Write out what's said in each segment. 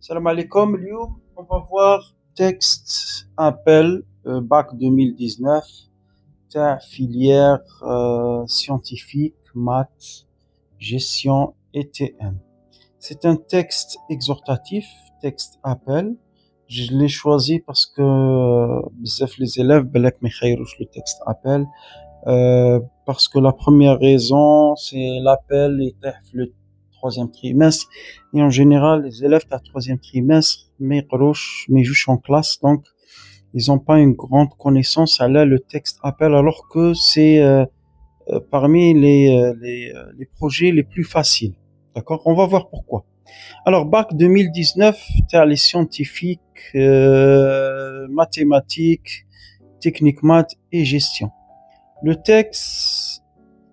Salam alaikum. اليوم on va voir texte appel bac 2019 تاع filière scientifique maths gestion ETM. C'est un texte exhortatif, texte appel. Je l'ai choisi parce que بزاف les élèves بالك ما يخيروش le texte appel parce que la première raison c'est l'appel est le troisième trimestre et en général les élèves de troisième trimestre mais jouent en classe donc ils n'ont pas une grande connaissance à là le texte appel alors que c'est parmi les projets les plus faciles. D'accord, on va voir pourquoi. Alors bac 2019 t'as les scientifiques mathématiques technique maths et gestion.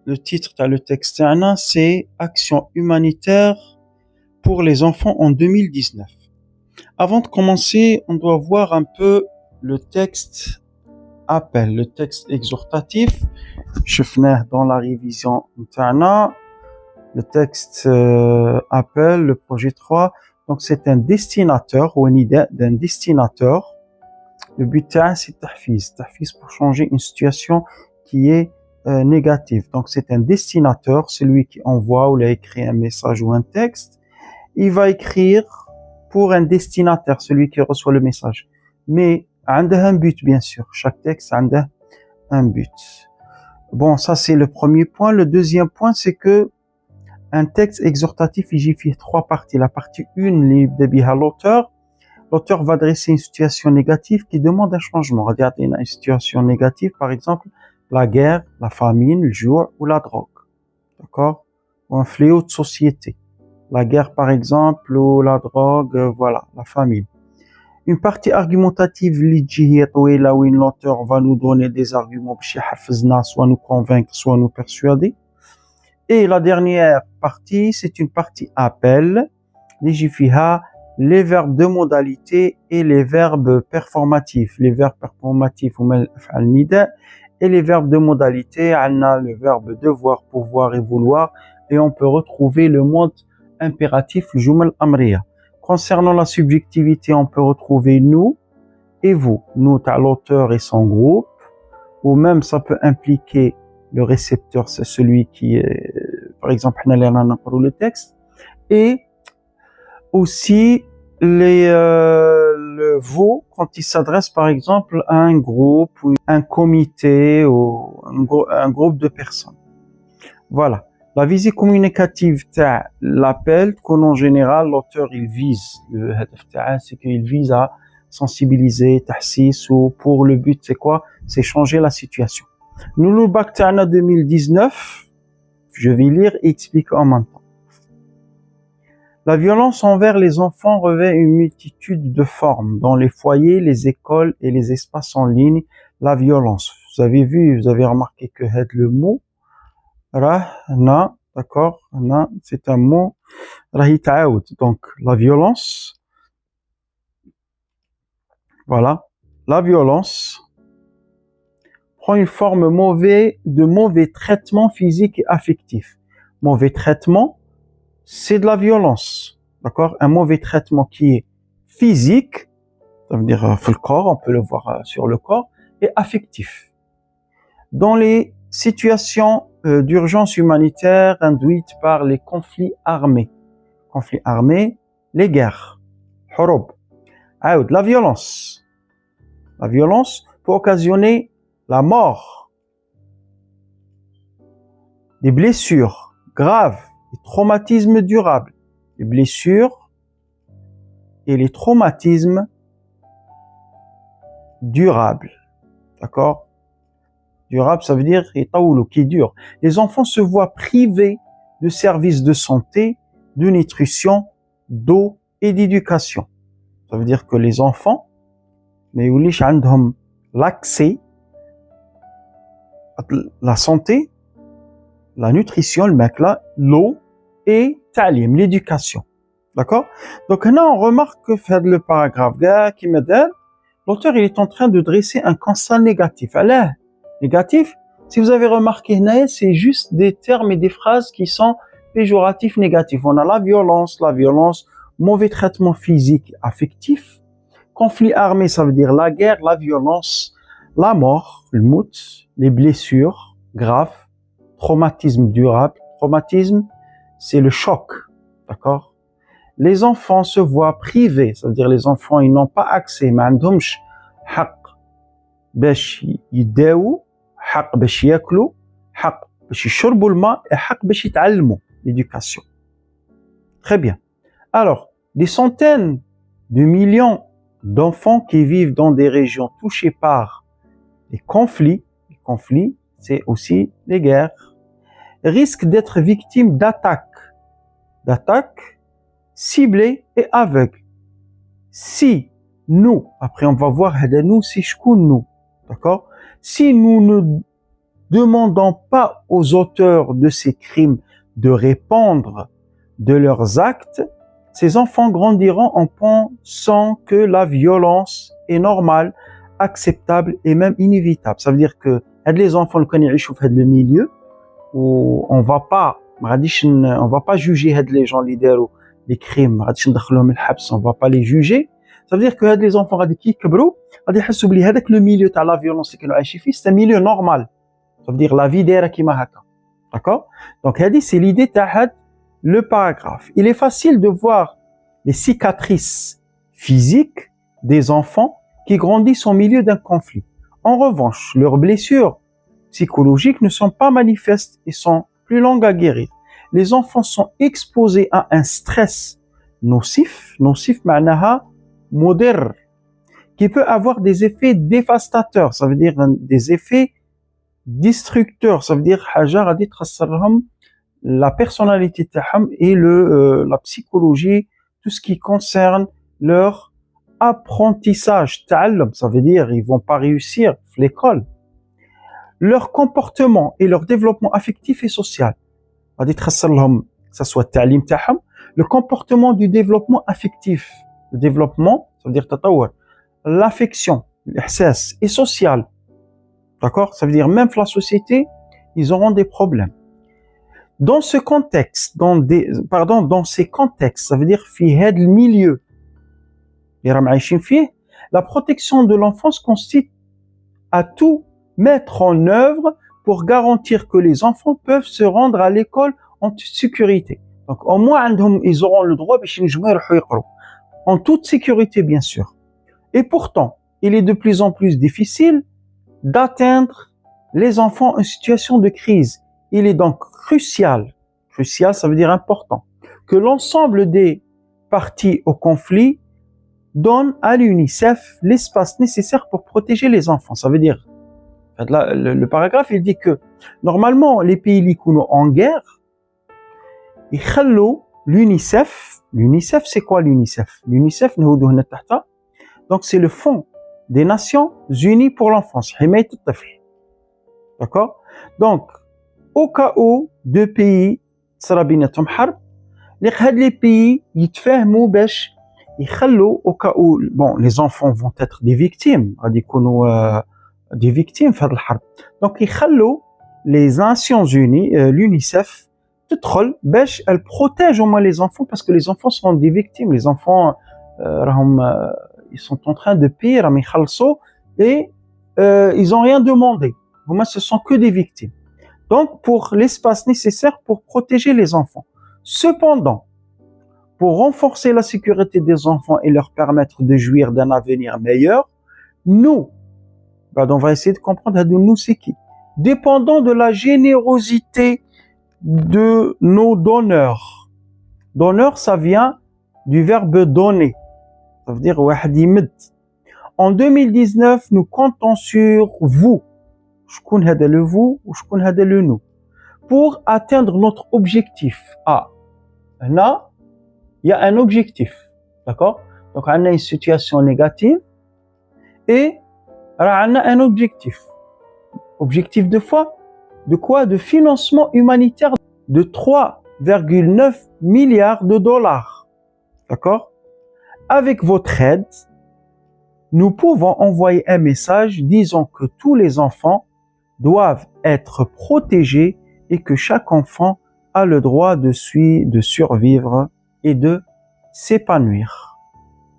Le titre le texte c'est Action humanitaire pour les enfants en 2019. Avant de commencer, on doit voir un peu le texte appel, le texte exhortatif. Je finis dans la révision le texte appel, le projet 3. Donc c'est un destinateur ou une idée d'un destinateur. Le but c'est tahfiz pour changer une situation qui est négative. Donc c'est un destinateur, celui qui envoie ou a écrit un message ou un texte. Il va écrire pour un destinataire, celui qui reçoit le message. Mais عنده un but bien sûr. Chaque texte عنده un but. Bon, ça c'est le premier point. Le deuxième point c'est que un texte exhortatif il fait trois parties. La partie 1 اللي بها l'auteur va dresser une situation négative qui demande un changement. Regardez une situation négative, par exemple, la guerre, la famine, le jour ou la drogue. D'accord? Ou un fléau de société. La guerre, par exemple, ou la drogue, voilà, la famine. Une partie argumentative, là où l'auteur va nous donner des arguments, soit nous convaincre, soit nous persuader. Et la dernière partie, c'est une partie appel, les verbes de modalité et les verbes performatifs. Les verbes performatifs et les verbes de modalité, on a le verbe devoir, pouvoir et vouloir, et on peut retrouver le mode impératif, le jumal amriya. Concernant la subjectivité, on peut retrouver nous et vous. Nous, t'as l'auteur et son groupe, ou même ça peut impliquer le récepteur, c'est celui qui est, par exemple, le texte, et aussi le vous quand il s'adresse par exemple à un groupe ou un comité ou un groupe de personnes. Voilà. La visée communicative t'as l'appel qu'en général l'auteur il vise c'est qu'il vise à sensibiliser tahsis ou pour le but c'est quoi? C'est changer la situation. Nous le bac t'ana 2019 je vais lire et expliquer en même temps. La violence envers les enfants revêt une multitude de formes dans les foyers, les écoles et les espaces en ligne. La violence. Vous avez vu, vous avez remarqué que le mot rahna, d'accord, na, c'est un mot rahitaoud. Donc la violence, voilà, la violence prend une forme de mauvais traitement physique et affectif. Mauvais traitement, c'est de la violence, d'accord? Un mauvais traitement qui est physique, ça veut dire le corps, on peut le voir sur le corps, et affectif. Dans les situations d'urgence humanitaire induites par les conflits armés, les guerres, la violence peut occasionner la mort, des blessures graves, les traumatismes durables, les blessures et les traumatismes durables. D'accord? Durable, ça veut dire qui dure. Les enfants se voient privés de services de santé, de nutrition, d'eau et d'éducation. Ça veut dire que les enfants, mais l'accès à la santé, la nutrition, l'eau et ta'lim, l'éducation. D'accord? Donc là, on remarque que fait le paragraphe qui me donne, l'auteur il est en train de dresser un constat négatif. Alors, négatif, si vous avez remarqué, c'est juste des termes et des phrases qui sont péjoratifs, négatifs. On a la violence mauvais traitement physique, affectif. Conflit armé, ça veut dire la guerre, la violence, la mort, le mout, les blessures graves, traumatisme durable. Traumatisme, c'est le choc, d'accord? Les enfants se voient privés, ça veut dire les enfants, ils n'ont pas accès, ما عندهمش حق باش يداووا، حق باش ياكلوا، حق باش يشربوا الماء، et حق باش يتعلموا, l'éducation. Très bien. Alors, des centaines de millions d'enfants qui vivent dans des régions touchées par les conflits, c'est aussi les guerres, risquent d'être victimes d'attaques ciblées et aveugles. Si nous, après on va voir, nous, si nous, d'accord? Si nous ne demandons pas aux auteurs de ces crimes de répondre de leurs actes, ces enfants grandiront en pensant que la violence est normale, acceptable et même inévitable. Ça veut dire que les enfants qui vivent dans le milieu où on va pas juger les gens qui font les crimes, on va pas les juger. Ça veut dire que les enfants qui كبروا غادي يحسوا بلي هذاك le milieu تاع la violence اللي كانوا عايشين فيه c'est un milieu normal. Ça veut dire la vie دايره كيما هكا. D'accord? Donc c'est l'idée تاع le paragraphe. Il est facile de voir les cicatrices physiques des enfants qui grandissent au milieu d'un conflit. En revanche, leurs blessures psychologiques ne sont pas manifestes et sont plus longues à guérir. Les enfants sont exposés à un stress nocif معناها مضر, qui peut avoir des effets dévastateurs, ça veut dire des effets destructeurs, ça veut dire حاجة غادي تخسر لهم la personnalité تاعهم et la psychologie, tout ce qui concerne leur apprentissage. تعلم, ça veut dire ils vont pas réussir à l'école. Leur comportement et leur développement affectif et social. غادي تخسر لهم que ça soit التعليم تاعهم, le comportement du développement affectif, le développement, ça veut dire تطور, l'affection, l'ihsas et social. D'accord? Ça veut dire même la société, ils auront des problèmes. Dans ce contexte, dans ces contextes, ça veut dire في هذا المilieu اللي راهم عايشين فيه, la protection de l'enfance consiste à tout mettre en œuvre pour garantir que les enfants peuvent se rendre à l'école en toute sécurité. Donc au moins ils auront le droit باش ينجموا يروحوا يقروا en toute sécurité bien sûr. Et pourtant, il est de plus en plus difficile d'atteindre les enfants en situation de crise. Il est donc crucial, ça veut dire important, que l'ensemble des parties au conflit donnent à l'UNICEF l'espace nécessaire pour protéger les enfants. Ça veut dire, là, le paragraphe, il dit que normalement, les pays qui sont en guerre, ils خلوا l'UNICEF, c'est quoi l'UNICEF? L'UNICEF, donc c'est le Fonds des Nations Unies pour l'enfance. D'accord? Donc, au cas où deux pays صرا بيناتهم حرب, les pays يتفاهموا باش يخلوا au cas où, bon, les enfants vont être des victimes, غادي يكونوا des victimes في هذه الحرب. Donc يخلوا les Nations Unies, l'UNICEF تدخل باش elle protège au moins les enfants parce que les enfants sont des victimes. Les enfants ils sont en train de payer, راهم يخلصوا et ils ont rien demandé. Au moins ce sont que des victimes. Donc pour l'espace nécessaire pour protéger les enfants. Cependant, pour renforcer la sécurité des enfants et leur permettre de jouir d'un avenir meilleur, nous, on va essayer de comprendre nous c'est qui. Dépendant de la générosité de nos donneurs. Donneur, ça vient du verbe donner. Ça veut dire واحد يمد. En 2019, nous comptons sur vous. شكون هذا le vous ou شكون هذا le nous. Pour atteindre notre objectif. Ah, là, il y a un objectif. D'accord? Donc, on a une situation négative et on a un objectif. Objectif de quoi? De financement humanitaire de 3,9 milliards de dollars. D'accord? Avec votre aide, nous pouvons envoyer un message disant que tous les enfants doivent être protégés et que chaque enfant a le droit de survivre et de s'épanouir.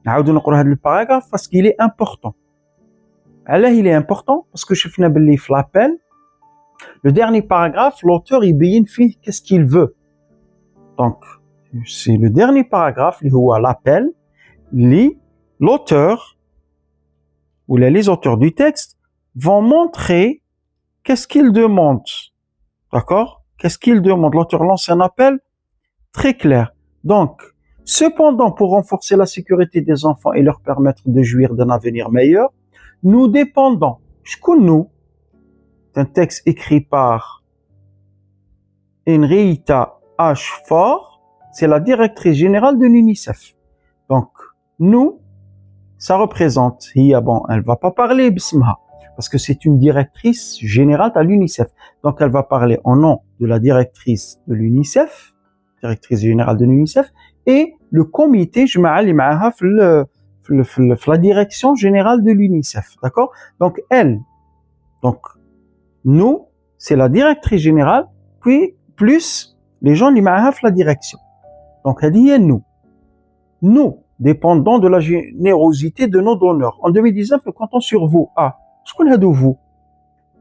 نعاودو نقرا هذا الباراغراف parce qu'il est important. Alors il est important parce que شفنا باللي في l'appel le dernier paragraphe l'auteur يبين فيه qu'est-ce qu'il veut. Donc c'est le dernier paragraphe اللي هو l'appel اللي l'auteur ou les auteurs du texte vont montrer qu'est-ce qu'ils demandent. D'accord? Qu'est-ce qu'ils demandent? L'auteur lance un appel très clair. Donc, cependant, pour renforcer la sécurité des enfants et leur permettre de jouir d'un avenir meilleur, nous dépendons, nous, d'un texte écrit par Henrietta H. Ford, c'est la directrice générale de l'UNICEF. Donc, nous, ça représente, elle va pas parler bismha, parce que c'est une directrice générale à l'UNICEF. Donc, elle va parler au nom de la directrice de l'UNICEF, directrice générale de l'UNICEF, et le comité, la direction générale de l'UNICEF. D'accord? Donc, nous, c'est la directrice générale, puis plus les gens qui la direction. Donc, elle dit nous, dépendons de la générosité de nos donneurs. En 2019, nous comptons sur vous. Ce qu'on a de vous.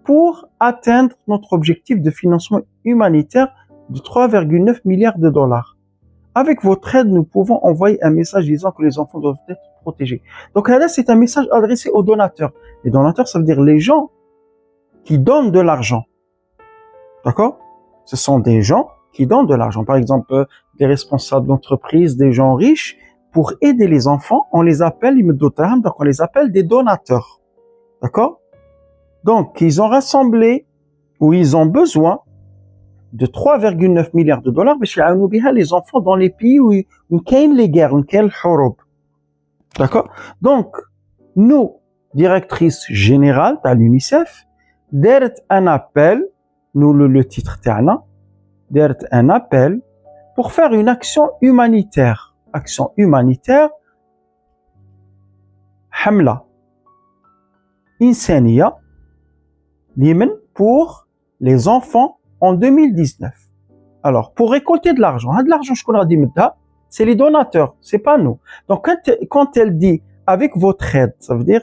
Pour atteindre notre objectif de financement humanitaire de 3,9 milliards de dollars. Avec votre aide, nous pouvons envoyer un message disant que les enfants doivent être protégés. Donc là, c'est un message adressé aux donateurs. Les donateurs, ça veut dire les gens qui donnent de l'argent. D'accord? Ce sont des gens qui donnent de l'argent. Par exemple, des responsables d'entreprise, des gens riches. Pour aider les enfants, on les appelle, donc on les appelle des donateurs. D'accord? Donc, ils ont rassemblé, ou ils ont besoin de 3,9 milliards de dollars باش يعاونوا بها les enfants dans les pays où كاين les guerres, où كاين الحروب. D'accord? Donc, nous, directrice générale de l'UNICEF, دارت un appel, nous le titre تاعنا, دارت un appel pour faire une action humanitaire. Action humanitaire, حملة إنسانية لمن pour les enfants en 2019. Alors, pour récolter de l'argent, de l'argent, c'est les donateurs, c'est pas nous. Donc, quand elle dit avec votre aide, ça veut dire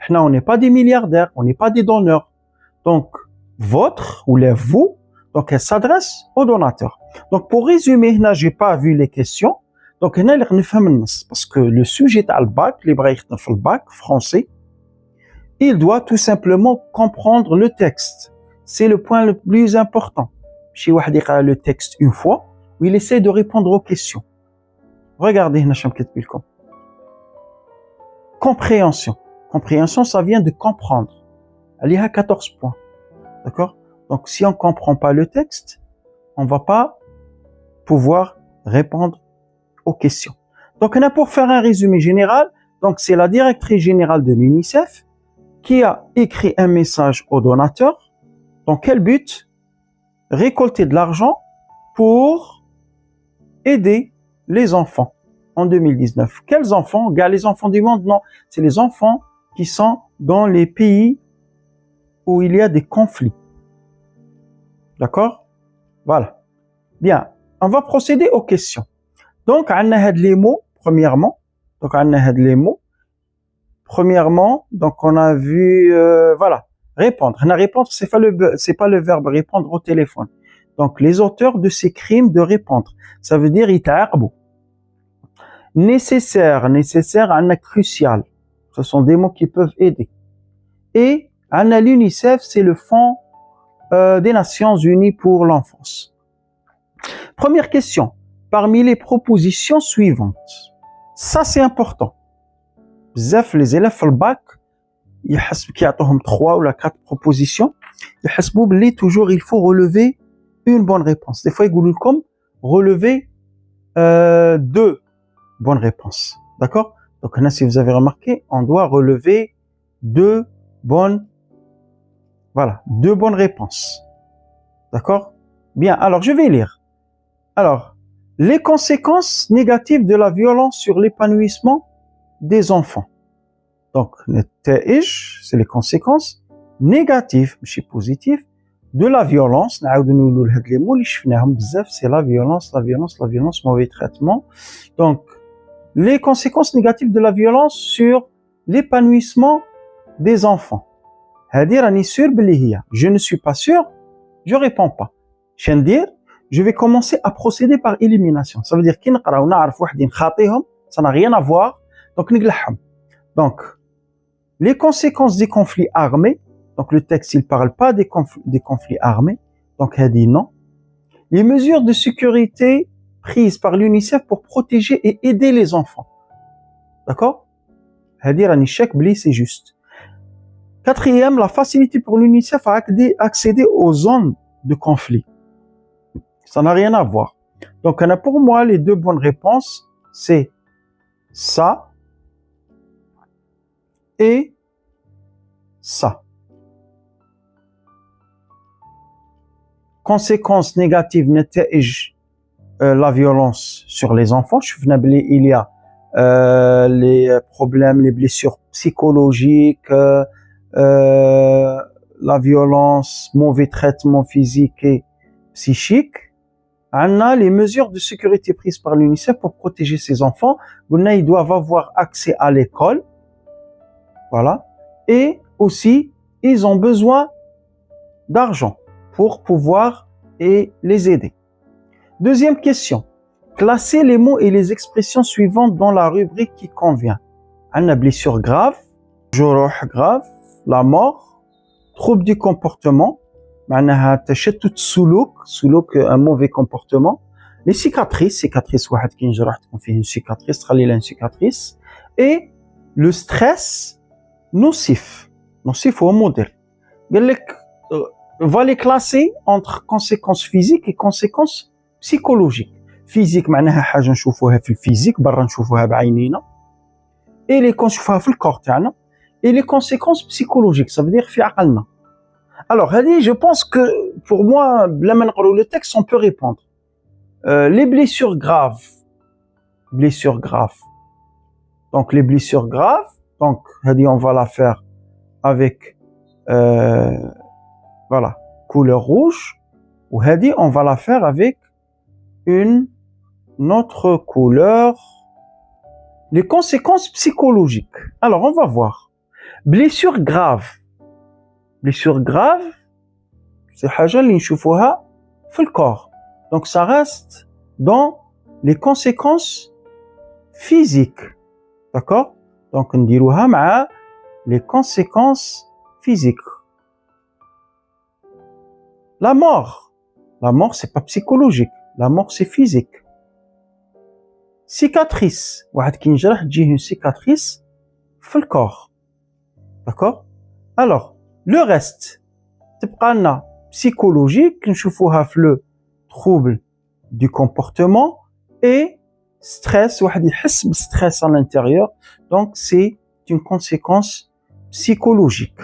on n'est pas des milliardaires, on n'est pas des donneurs. Donc, votre ou les vous, donc elle s'adresse aux donateurs. Donc, pour résumer, là, j'ai pas vu les questions. Donc, parce que le sujet à le bac, les le bac français, il doit tout simplement comprendre le texte. C'est le point le plus important. Si vous regardez le texte une fois, où il essaie de répondre aux questions. Regardez, compréhension. Compréhension, ça vient de comprendre. Il y a 14 points. D'accord? Donc, si on ne comprend pas le texte, on ne va pas pouvoir répondre aux questions. Donc, pour faire un résumé général, donc c'est la directrice générale de l'UNICEF qui a écrit un message aux donateurs. Dans quel but? Récolter de l'argent pour aider les enfants en 2019. Quels enfants? Les enfants du monde? Non, c'est les enfants qui sont dans les pays où il y a des conflits. D'accord? Voilà. Bien, on va procéder aux questions. Donc, on a les mots, premièrement. Donc on a vu, répondre. Répondre, c'est pas le verbe répondre au téléphone. Donc, les auteurs de ces crimes de répondre, ça veut dire يتعاقبوا. Nécessaire, crucial. Ce sont des mots qui peuvent aider. Et l'UNICEF, c'est le Fonds des Nations Unies pour l'enfance. Première question. Parmi les propositions suivantes, ça c'est important. بزاف les élèves في الباك يحسب كيعطوهم 3 ou 4 propositions يحسبوا باللي toujours il faut relever une bonne réponse. Des fois يقولوا لكم relever 2 bonnes réponses. D'accord? Donc là, si vous avez remarqué, on doit relever 2 bonnes réponses. D'accord? Bien, alors je vais lire. Alors, les conséquences négatives de la violence sur l'épanouissement des enfants. Donc, c'est les conséquences négatives, ماشي positives, de la violence, c'est la violence, mauvais traitement. Donc, les conséquences négatives de la violence sur l'épanouissement des enfants. Je ne suis pas sûr, je réponds pas. Je vais commencer à procéder par élimination. Ça veut dire ça n'a rien à voir. Donc, les conséquences des conflits armés. Donc, le texte, il parle pas des conflits armés. Donc, non. Les mesures de sécurité prises par l'UNICEF pour protéger et aider les enfants. D'accord? C'est juste. Quatrième, la facilité pour l'UNICEF à accéder aux zones de conflit. Ça n'a rien à voir. Donc, pour moi, les deux bonnes réponses, c'est ça et ça. Conséquences négatives نتائج la violence sur les enfants. Il y a les problèmes, les blessures psychologiques, la violence, mauvais traitement physique et psychique. On a les mesures de sécurité prises par l'UNICEF pour protéger ces enfants. Ils doivent avoir accès à l'école. Voilà. Et aussi, ils ont besoin d'argent pour pouvoir les aider. Deuxième question. Classez les mots et les expressions suivantes dans la rubrique qui convient. On a blessure grave, جروح grave, la mort, trouble du comportement, معناها تشتت سلوك un mauvais comportement, les cicatrices واحد كي ينجرح تكون فيه une cicatrice تخلي له une cicatrice, et le stress nocif هو مضر. قال لك va les classer entre conséquences physiques et conséquences psychologiques. Physique معناها حاجه نشوفوها في الفيزيك برا نشوفوها بعينينا, et les نشوفوها في الكور تاعنا, et les conséquences psychologiques, ça veut dire في عقلنا. Alors, je pense que pour moi, لما نقرأ le texte, on peut répondre. Les blessures graves. Donc, les blessures graves, donc, on va la faire avec, voilà, couleur rouge. Ou on va la faire avec une autre couleur. Les conséquences psychologiques. Alors, on va voir. Blessure grave, c'est حاجة اللي نشوفوها في الكور. Donc ça reste dans les conséquences physiques. D'accord? Donc نديروها مع les conséquences physiques. La mort, c'est pas psychologique. La mort, c'est physique. Cicatrice, واحد كي ينجرح تجيه une cicatrice في الكور. D'accord? Alors, le reste, تبقى لنا psychologique, نشوفوها في le trouble du comportement, et stress, واحد يحس بالstress à l'intérieur, donc c'est une conséquence psychologique.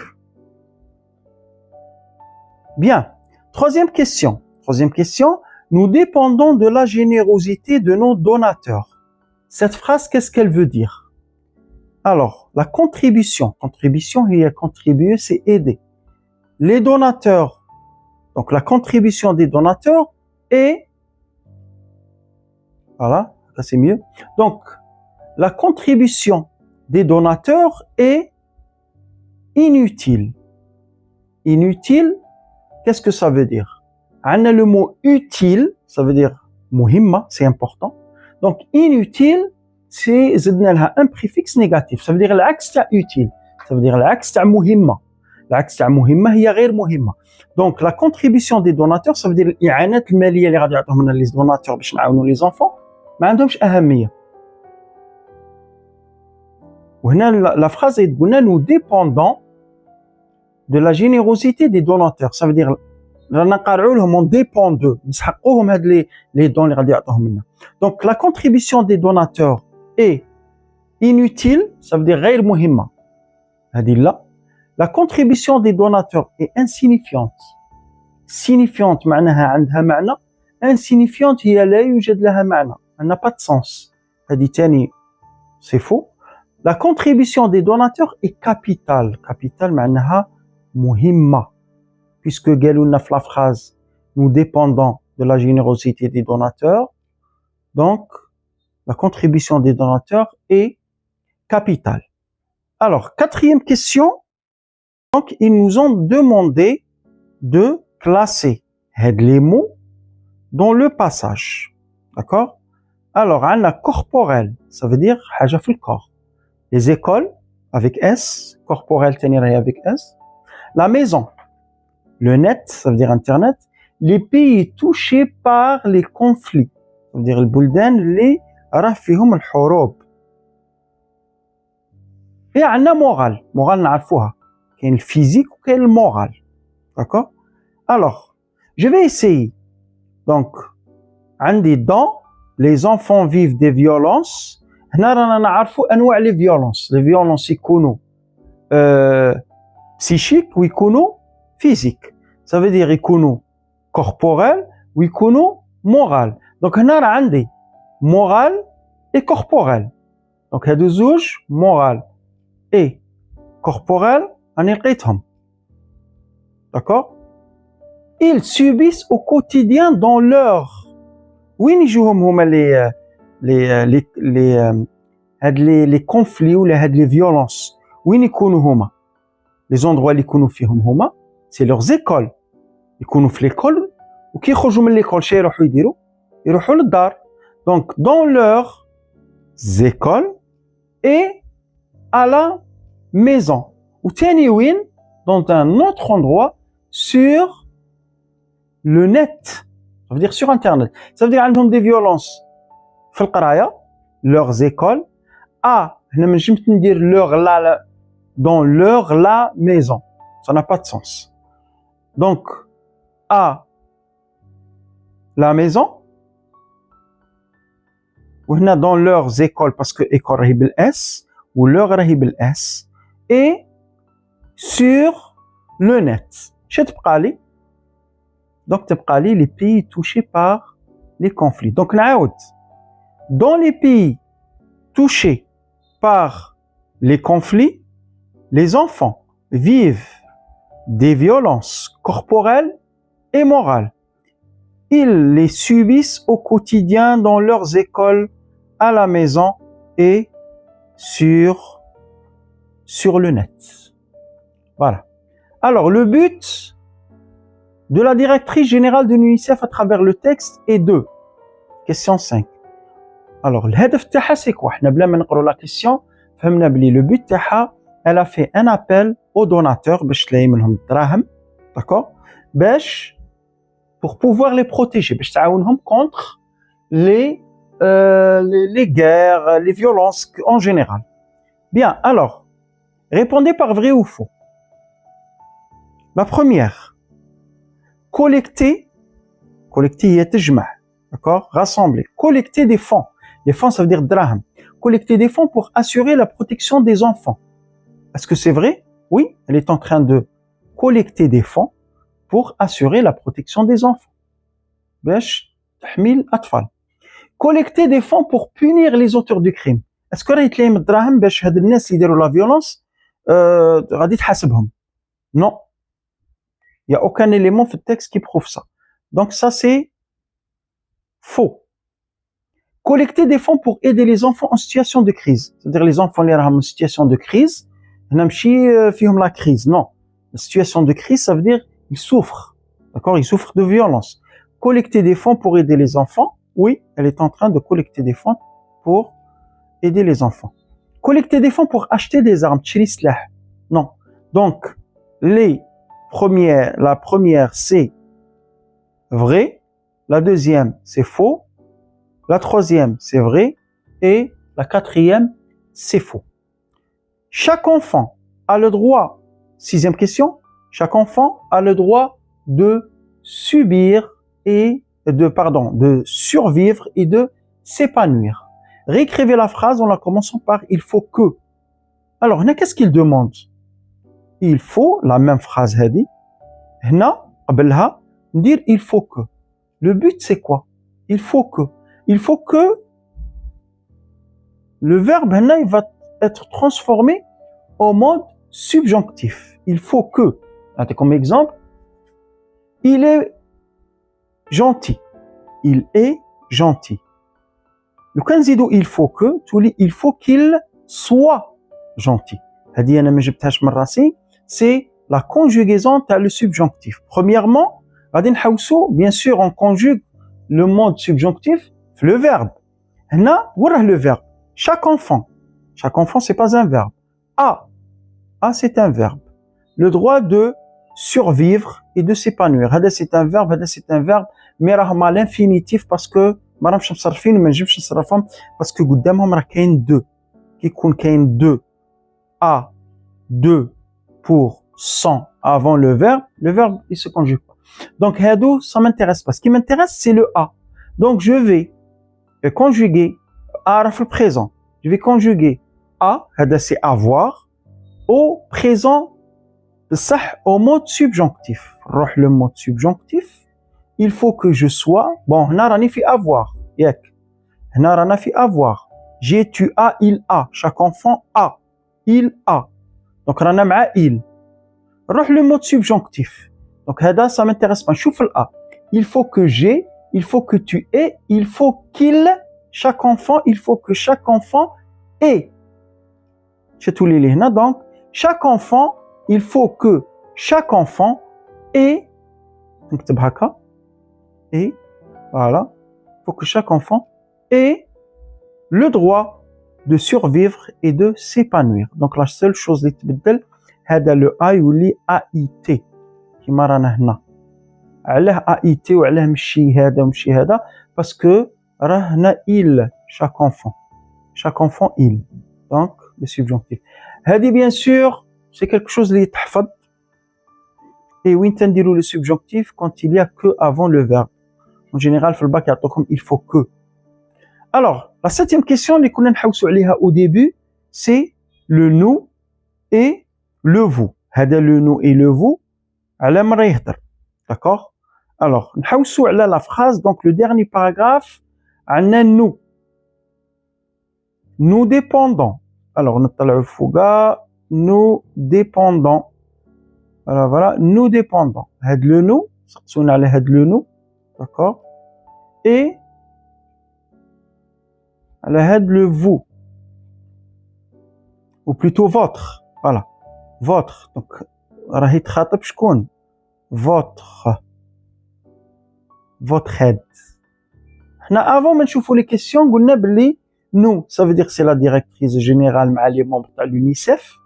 Bien. Troisième question, nous dépendons de la générosité de nos donateurs. Cette phrase, qu'est-ce qu'elle veut dire? Alors, la contribution, il y a contribuer, c'est aider. Les donateurs, donc la contribution des donateurs est, voilà, ça c'est mieux. Donc, la contribution des donateurs est inutile. Inutile, qu'est-ce que ça veut dire? On a le mot utile, ça veut dire muhimma, c'est important. Donc, inutile, c'est زدنا لها un préfixe négatif. Ça veut dire العكس تاع utile. Ça veut dire العكس تاع مهمة. العكس تاع مهمة هي غير مهمة. Donc, la contribution des donateurs, ça veut dire الإعانات المالية اللي غادي يعطوهم لنا les donateurs باش نعاونوا les enfants, ما عندهمش أهمية. وهنا la phrase est تقولنا nous dépendons de la générosité des donateurs. Ça veut dire رانا نقارعوا لهم on dépend d'eux. نسحقوهم هاد les dons اللي غادي يعطوهم لنا. Donc, la contribution des donateurs est inutile, ça veut dire غير مهمة. هذه لا. La contribution des donateurs est insignifiante. Signifiante معناها عندها معنى. Insignifiante هي لا يوجد لها معنى. Elle n'a pas de sens. هذه تاني c'est faux. La contribution des donateurs est capitale. Capitale معناها مهمة. puisque قالوا في la phrase nous dépendons de la générosité des donateurs, donc la contribution des donateurs est capitale. Alors, quatrième question, donc ils nous ont demandé de classer les mots dans le passage, d'accord? Alors, on a corporel, ça veut dire حاجة في corps. Les écoles avec S, corporel تاني avec S. La maison, le net, ça veut dire internet. Les pays touchés par les conflits, ça veut dire البلدان اللي راه فيهم الحروب. Et عندنا moral نعرفوها. كاين الفيزيك وكاين المورال. D'accord? Alors, je vais essayer. Donc, عندي dans les enfants vivent des violences. هنا رانا نعرفوا انواع les violences. Les violences يكونوا psychiques ويكونوا physiques. Ça veut dire يكونوا corporel ويكونوا moral. Donc هنا راه عندي moral et corporel. Donc هادو زوج moral et corporel راني لقيتهم. D'accord? Ils subissent au quotidien dans leur وين يجوهم هما les conflits ولا هاد les violences وين يكونوا هما les endroits اللي يكونوا فيهم هما c'est leurs écoles يكونوا في l'école وكي يخرجوا من l'école شي يروحوا يديروا يروحوا للدار donc dans leurs écoles et à la maison وتاني وين dans un autre endroit sur le net. Ça veut dire sur internet. Ça veut dire عندهم des violences في القرايه leurs écoles هنا ما نجمش ندير leur la dans leur la maison. Ça n'a pas de sens. Donc à la maison وهنا dans leurs écoles parce que école راهي بالاس ou leur راهي بالاس et sur le net. شنو تبقى لي؟ Donc, تبقى لي les pays touchés par les conflits. Donc, نعاود. Dans les pays touchés par les conflits, les enfants vivent des violences corporelles et morales. Ils les subissent au quotidien dans leurs écoles, à la maison et sur le net. Voilà. Alors, le but de la directrice générale de l'UNICEF à travers le texte est de question 5. Alors, الهدف تاعها c'est quoi? حنا بلا ما نقرأ la question فهمنا بلي le but تاعها elle a fait un appel aux donateurs باش تلاقي منهم الدراهم, d'accord? باش pour pouvoir les protéger باش تعاونهم contre les guerres, les violences en général. Bien, alors, répondez par vrai ou faux. La première, collecter هي تجمع, d'accord? Rassembler, collecter des fonds. Les fonds, ça veut dire draham. Collecter des fonds pour assurer la protection des enfants. Est-ce que c'est vrai? Oui, elle est en train de collecter des fonds pour assurer la protection des enfants. باش تحمي الأطفال. Collecter des fonds pour punir les auteurs du crime. Est-ce que راهي تلاقي الدراهم باش هاد الناس اللي يديروا la violence غادي تحاسبهم? Non. Il n'y a aucun élément في التكست qui prouve ça. Donc ça c'est faux. Collecter des fonds pour aider les enfants en situation de crise. C'est-à-dire les enfants اللي راهم en situation de crise, هنا ماشي فيهم la crise. Non. La situation de crise, ça veut dire ils souffrent. D'accord? Ils souffrent de violence. Collecter des fonds pour aider les enfants. Oui, elle est en train de collecter des fonds pour aider les enfants. Collecter des fonds pour acheter des armes. تشري سلاح. Non. Donc la première c'est vrai, la deuxième c'est faux, la troisième c'est vrai et la quatrième c'est faux. Chaque enfant a le droit, sixième question, chaque enfant a le droit de de survivre et de s'épanouir. Réécrivez la phrase en la commençant par il faut que. Alors, qu'est-ce qu'il demande? Il faut, la même phrase هذه, هنا قبلها ندير il faut que. Le but c'est quoi? Il faut que le verbe هنا il va être transformé en mode subjonctif. Il faut que. Comme exemple, il est gentil. Il est gentil. Le كان نزيدو il faut que تولي il faut qu'il soit gentil. هذه أنا ما جبتهاش من راسي. C'est la conjugaison تاع le subjonctif. Premièrement, غادي نحوسو bien sûr on conjugue le mode subjonctif في le verbe. هنا وين راه le verbe? Chaque enfant. Chaque enfant c'est pas un verbe. A c'est un verbe. Le droit de survivre et de s'épanouir. هذا c'est un verbe, هذا c'est un verbe. mais راهم à l'infinitif parce que ما راهمش مصرفين وما نجمش نصرفهم parce que قدامهم راه كاين دو. كي يكون كاين دو a, 2 pour 100 avant le verbe il se conjugue pas. Donc هادو ça m'intéresse pas. Ce qui m'intéresse c'est le a. Donc je vais conjuguer a راه في le présent. Je vais conjuguer a, هذا c'est avoir au présent صح au mode subjonctif. نروح le mode subjonctif. Il faut que je sois bon هنا راني في avoir ياك هنا رانا في avoir j'ai tu as il a chaque enfant a il a donc رانا مع il نروح le mode subjonctif donc هذا ça m'intéresse pas نشوف ال a il faut que j'ai il faut que tu aies il faut qu'il chaque enfant il faut que chaque enfant ait شتولي لي هنا donc chaque enfant il faut que chaque enfant ait نكتب هكا et voilà, il faut que chaque enfant ait le droit de survivre et de s'épanouir. Donc la seule chose اللي تبدل هذا le a يولي AIT كيما رانا هنا. علاه AIT وعلاه مشي هذا ومشي هذا parce que راه هنا il chaque enfant il. Donc le subjonctif. هذه bien sûr c'est quelque chose اللي يتحفظ. Et وين تنديروا le subjonctif quand il y a que avant le verbe. En général, في الباك يعطوكم il faut que. Alors, la septième question اللي كنا نحوسوا عليها au début, c'est le nous et le vous. هذا le nous et le vous على من راه يهضر. D'accord? Alors, نحوسوا على la phrase, donc le dernier paragraphe, عندنا nous. Nous dépendons. Alors, نطلعوا فوقها nous dépendons. Alors voilà, nous dépendons. هذا le nous, سقسونا على هذا le nous. D'accord? Et على هاد le vous ou plutôt votre voilà votre donc راه يتخاطب شكون votre aide. حنا avant ما نشوفوا les questions قلنا بلي nous ça veut dire que c'est la directrice générale مع les membres تاع l'UNICEF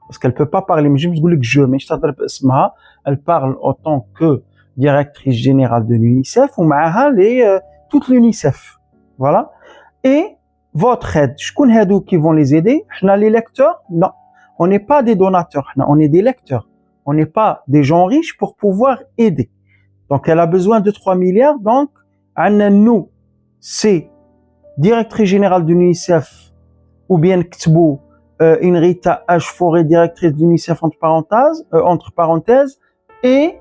parce qu'elle peut pas parler mais je نقول لك je ماشي تهضر باسمها elle parle en tant que directrice générale de l'UNICEF ومعها les toute l'UNICEF voilà. Et votre aide, شكون هادو qui vont les aider? حنا les lecteurs? Non, on n'est pas des donateurs, on est des lecteurs. On n'est pas des gens riches pour pouvoir aider. Donc elle a besoin de 3 milliards, donc عندنا nous, c'est directrice générale de l'UNICEF ou bien نكتبوا une Rita H. Forêt, directrice de l'UNICEF entre parenthèses et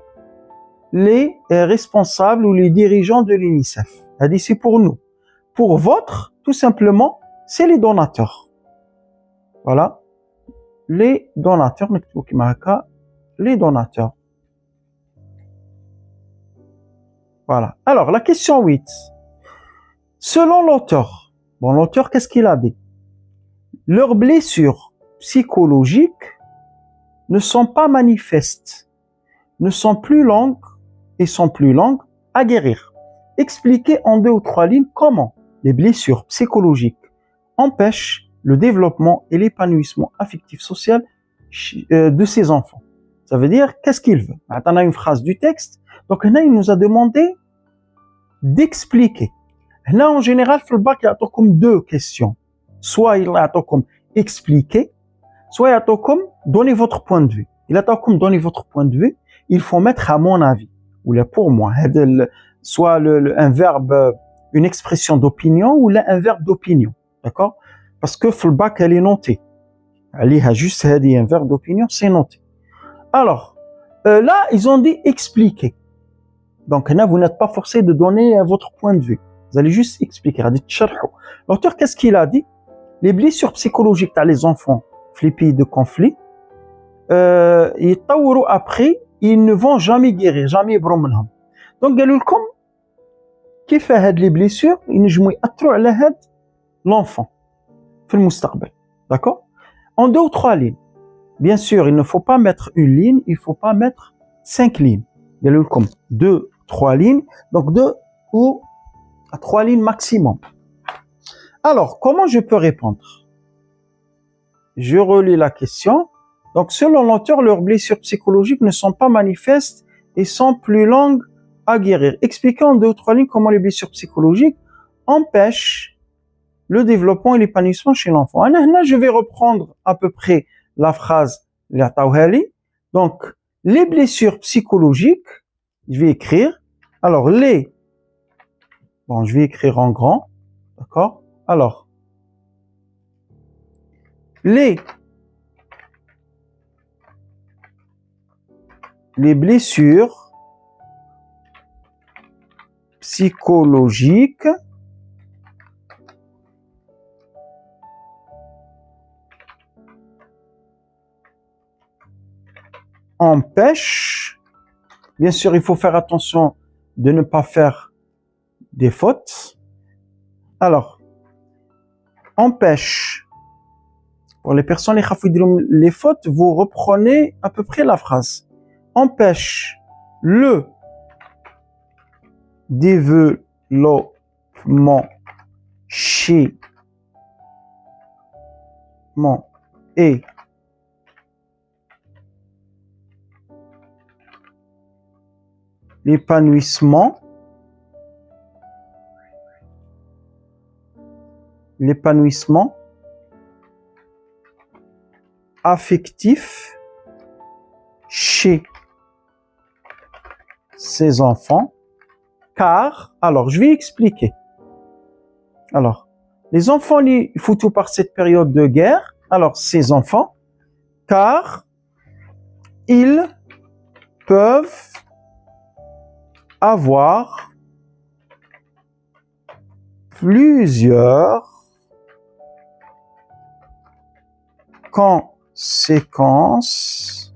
les responsables ou les dirigeants de l'UNICEF. هذه c'est pour nous. Pour votre, tout simplement, c'est les donateurs. Voilà. Les donateurs, les donateurs. Voilà. Alors, la question 8. Selon l'auteur, bon, l'auteur, qu'est-ce qu'il a dit? Leurs blessures psychologiques ne sont pas manifestes, ne sont plus longues et sont plus longues à guérir. Expliquez en 2 ou 3 lignes comment les blessures psychologiques empêchent le développement et l'épanouissement affectif social de ces enfants. Ça veut dire, qu'est-ce qu'il veut? On a une phrase du texte. Donc, là, il nous a demandé d'expliquer. Là, en général, le bac, il y a comme 2 questions. Soit il y a comme expliquer, soit il y a comme donner votre point de vue. Il y a comme donner votre point de vue, il faut mettre à mon avis, ou là pour moi, soit un verbe, une expression d'opinion, ou là un verbe d'opinion. D'accord? Parce que le bac, elle est notée. Elle a juste un verbe d'opinion, c'est noté. Alors, là, ils ont dit expliquer. Donc là, vous n'êtes pas forcé de donner votre point de vue. Vous allez juste expliquer. L'auteur, qu'est-ce qu'il a dit? Les blessures psychologiques dans les enfants, les pays de conflit, après, ils ne vont jamais guérir, jamais يبروا منهم. Donc قالوا لكم كيف هاد les blessures ينجموا يأثروا على هاد l'enfant في المستقبل. D'accord? En 2 ou 3 lignes. Bien sûr, il ne faut pas mettre une ligne, il ne faut pas mettre 5 lignes. قالوا لكم 2, 3 lignes, donc 2 ou 3 lignes maximum. Alors, comment je peux répondre? Je relis la question. Donc, selon l'auteur, leurs blessures psychologiques ne sont pas manifestes et sont plus longues à guérir. Expliquons en 2 ou 3 lignes comment les blessures psychologiques empêchent le développement et l'épanouissement chez l'enfant. Là, je vais reprendre à peu près la phrase la Tawhali. Donc, les blessures psychologiques, je vais écrire. Alors, je vais écrire en grand. D'accord? Alors, les blessures psychologiques empêchent, bien sûr, il faut faire attention de ne pas faire des fautes. Alors, empêche. Pour les personnes qui font les fautes, vous reprenez à peu près la phrase. Empêche le développement chez et l'épanouissement affectif chez ces enfants, car, alors je vais expliquer. Alors, les enfants les foutus par cette période de guerre, alors ces enfants, car ils peuvent avoir plusieurs conséquences.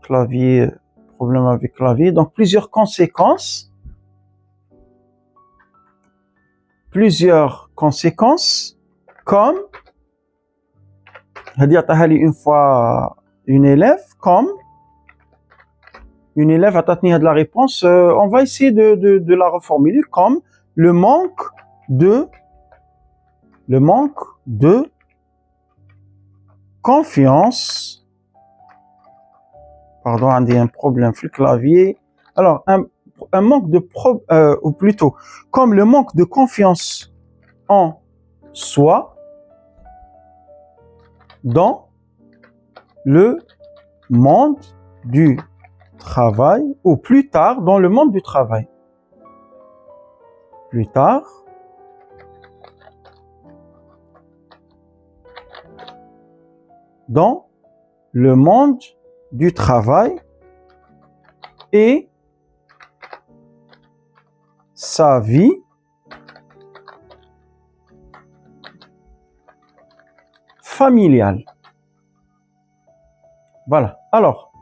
Clavier, problème avec clavier. Donc, plusieurs conséquences. Comme, une fois une élève, comme une élève a tenu de la réponse, on va essayer de la reformuler comme le manque de confiance. Pardon, on a un problème sur le clavier. Alors, un manque de ou plutôt, comme le manque de confiance en soi dans le monde du travail, ou plus tard dans le monde du travail. Plus tard, dans le monde du travail et sa vie familiale. Voilà. Alors,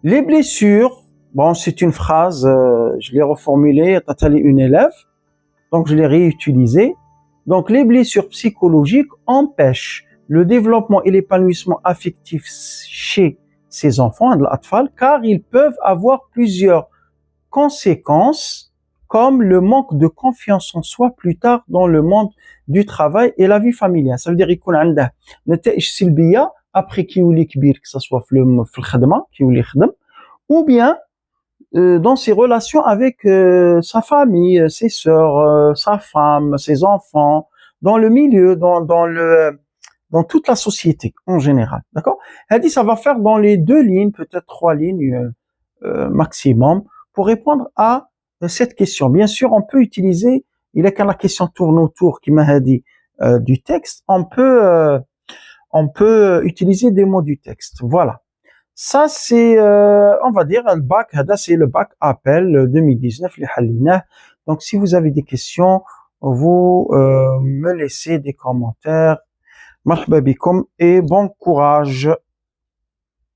les blessures, bon, c'est une phrase, je l'ai reformulée, une élève, donc je l'ai réutilisée. Donc, les blessures psychologiques empêchent le développement et l'épanouissement affectif chez ces enfants, car ils peuvent avoir plusieurs conséquences, comme le manque de confiance en soi plus tard dans le monde du travail et la vie familiale. Ça veut dire يكون عنده نتائج سلبية après كيولي كبير, que ça soit في الخدمة كيولي يخدم, ou bien dans ses relations avec sa famille, ses sœurs, sa femme, ses enfants, dans le milieu, dans toute la société en général. D'accord? Elle dit ça va faire dans les 2 lignes, peut-être 3 lignes maximum, pour répondre à cette question. Bien sûr, on peut utiliser, il est quand la question tourne autour, qui m'a dit du texte, on peut utiliser des mots du texte. Voilà. Ça, c'est, on va dire, le bac, c'est le bac appel 2019, les halina. Donc, si vous avez des questions, vous me laissez des commentaires. Marhaba bikum et bon courage.